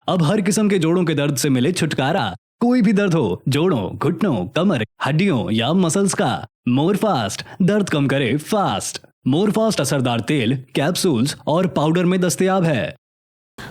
अब हर किस्म के जोड़ों के दर्द से मिले छुटकारा। कोई भी दर्द हो, जोड़ों, घुटनों, कमर, हड्डियों या मसल्स का, मोर फास्ट दर्द कम करे फास्ट। मोर फास्ट असरदार तेल, कैप्सूल्स और पाउडर में दस्तयाब है।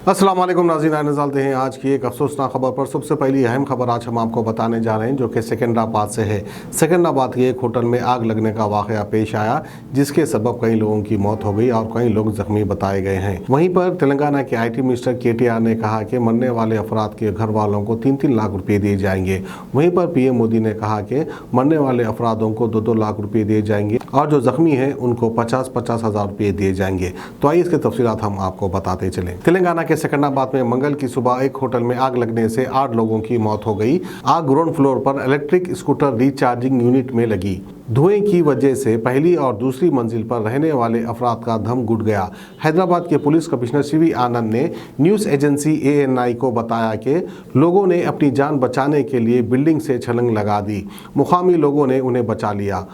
अस्सलाम वालेकुम नाज़रीन, आने चलते हैं आज की एक अफसोसनाक खबर पर। सबसे पहली अहम खबर आज हम आपको बताने जा रहे हैं जो कि सिकंदराबाद से है। सिकंदराबाद के एक होटल में आग लगने का वाक़या पेश आया, जिसके सबब कई लोगों की मौत हो गई और कई लोग जख्मी बताए गए हैं। वहीं पर तेलंगाना के IT मिनिस्टर KTR ने कहा कि मरने वाले अफराद के घर वालों को 3-3 लाख रुपये दिए जाएंगे। वहीं पर PM मोदी ने कहा कि मरने वाले अफरादों को 2-2 लाख रुपये दिए जाएंगे और जो जख्मी हैं उनको 50-50 हज़ार रुपये दिए जाएंगे। तो आइए इसके तफसीलात हम आपको बताते चलें। तेलंगाना के सिकंदराबाद में मंगल की सुबह एक होटल में आग लगने से 8 लोगों की मौत हो गई। आग ग्राउंड फ्लोर पर इलेक्ट्रिक स्कूटर रिचार्जिंग यूनिट में लगी। धुएं की वजह से पहली और दूसरी मंजिल पर रहने वाले अफराद का दम घुट गया। हैदराबाद के पुलिस कमिश्नर CV आनंद ने न्यूज़ एजेंसी ANI को बताया कि लोगों ने अपनी जान बचाने के लिए बिल्डिंग से छलांग लगा दी। मुकामी लोगों ने उन्हें बचा लिया।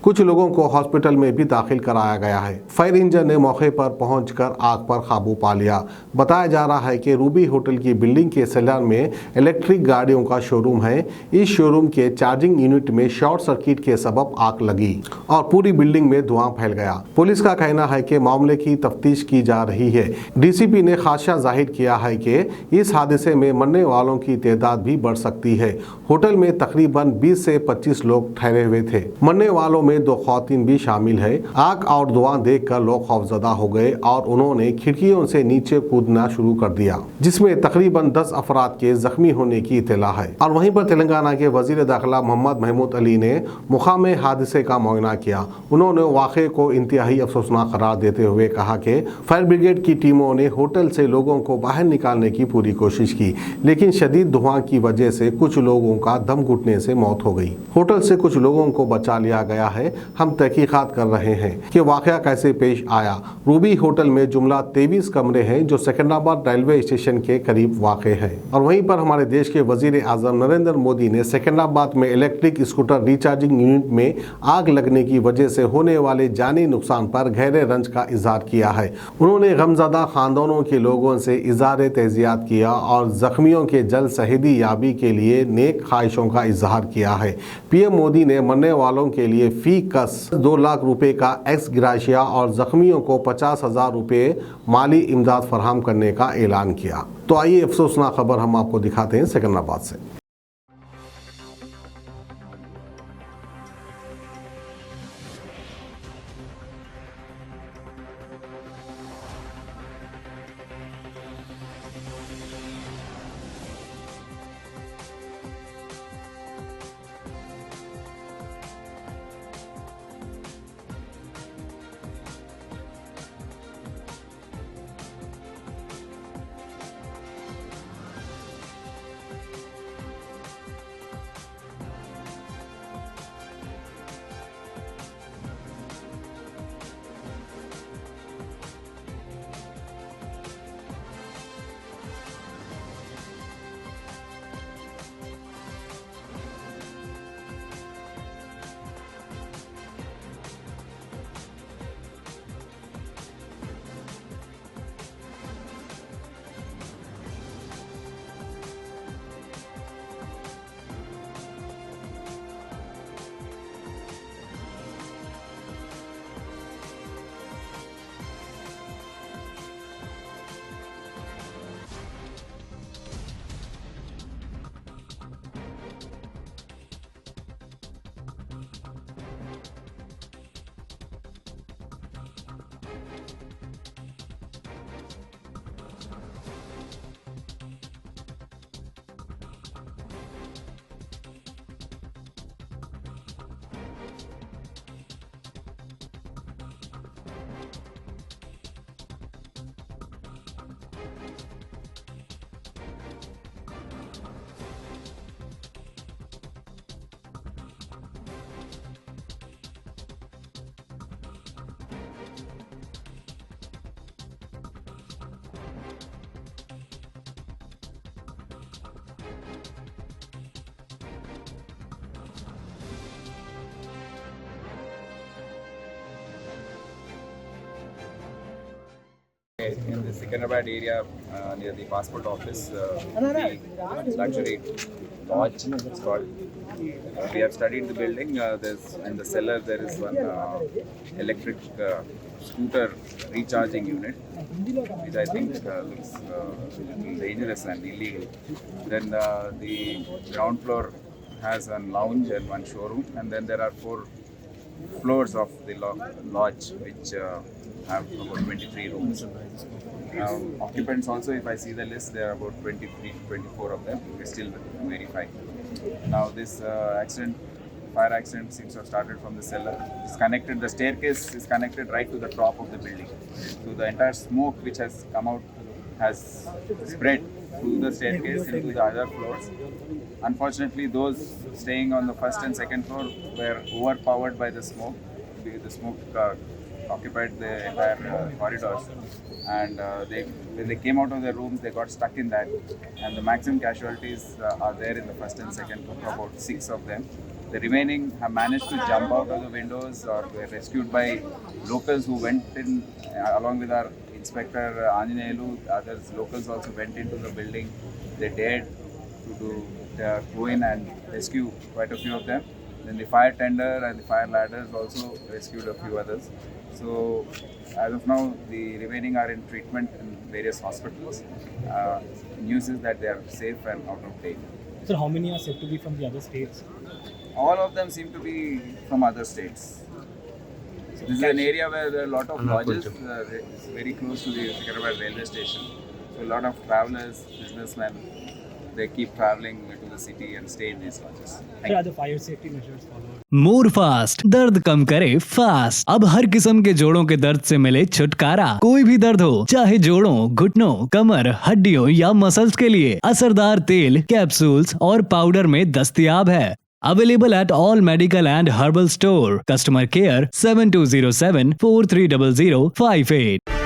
कुछ लोगों को हॉस्पिटल में भी दाखिल कराया गया है। फायर इंजन ने मौके पर पहुंचकर आग पर काबू पा लिया। बताया जा रहा है कि रूबी होटल की बिल्डिंग के सेलर में इलेक्ट्रिक गाड़ियों का शोरूम है। इस शोरूम के चार्जिंग यूनिट में शॉर्ट सर्किट के सबब आग लगी और पूरी बिल्डिंग में धुआं फैल गया। पुलिस का कहना है कि मामले की तफ्तीश की जा रही है। DCP ने खादशा जाहिर किया है कि इस हादसे में मरने वालों की तादाद भी बढ़ सकती है। होटल में तकरीबन 20 से 25 लोग ठहरे हुए थे। मरने वालों में 2 खवातीन भी शामिल है। आग और धुआं देखकर लोग खौफजदा हो गए और उन्होंने खिड़कियों से नीचे कूदना शुरू कर दिया, जिसमें तकरीबन 10 अफराद के जख्मी होने की इत्तला है। और वहीं पर तेलंगाना के वजीर दाखिला मोहम्मद महमूद अली ने मुकामी हादसे का मुआयना किया। उन्होंने वाक़े को इंतहाई अफसोसनाक करार देते हुए कहा कि फायर ब्रिगेड की टीमों ने होटल से लोगों को बाहर निकालने की पूरी कोशिश की, लेकिन शदीद धुआं की वजह से कुछ लोगों का दम घुटने से मौत हो गई। होटल से कुछ लोगों को बचा लिया गया है। हम तहकीकात कर रहे हैं कि वाकया कैसे पेश आया। रूबी होटल में जुमला 23 कमरे हैं जो सिकंदराबाद रेलवे स्टेशन के करीब वाक़े हैं। और वहीं पर हमारे देश के वजीर आज़म नरेंद्र मोदी ने सिकंदराबाद में इलेक्ट्रिक स्कूटर रिचार्जिंग यूनिट में आग लगने की वजह से होने वाले जानी नुकसान पर गहरे रंज का इजहार किया है। उन्होंने गमज़दा खानदानों के लोगों से इज़हार तज़ियत किया और जख्मियों के जल्द सेहदी याबी के लिए नेक ख्वाहिशों का इजहार किया है। PM मोदी ने मरने वालों के लिए फी कस 2 लाख रुपए का एक्स ग्राशिया और जख्मियों को 50,000 रुपये माली इमदाद फराहम करने का ऐलान किया। तो आइए अफसोसनाक खबर हम आपको दिखाते हैं सिकंदराबाद से। In the Secunderabad area near the passport office, the luxury lodge it's called. We have studied the building. There's in the cellar there is one electric scooter recharging unit, which I think looks dangerous and illegal. Then the ground floor has a lounge and one showroom, and then there are 4 floors of the lodge which have about 23 rooms. Occupants also, if I see the list, there are about 23 to 24 of them. We still verify. Now this fire accident seems to have started from the cellar. It's connected, the staircase is connected right to the top of the building. So the entire smoke which has come out has spread through the staircase into the other floors. Unfortunately, those staying on the first and second floor were overpowered by the smoke. The smoke occupied the entire corridors, and when they came out of their rooms, they got stuck in that. And the maximum casualties are there in the first and second floor, about 6 of them. The remaining have managed to jump out of the windows or were rescued by locals who went in along with our Inspector Anjaneyulu. Others locals also went into the building. They dared to go in and rescue quite a few of them. Then the fire tender and the fire ladders also rescued a few others. So as of now, the remaining are in treatment in various hospitals. News is that they are safe and out of danger. So how many are said to be from the other states? All of them seem to be from other states. So this is an area where there are a lot of lodges. It's very close to the Secunderabad railway station. So a lot of travelers, businessmen, they keep traveling to the city and stay in these lodges. Sir, are the fire safety measures followed? More fast दर्द कम करे fast. अब हर किस्म के जोड़ों के दर्द से मिले छुटकारा। कोई भी दर्द हो, चाहे जोड़ों, घुटनों, कमर, हड्डियों या मसल्स के लिए असरदार तेल, कैप्सूल्स और पाउडर में दस्तयाब है। Available at all medical and herbal store. Customer care 7207 430058.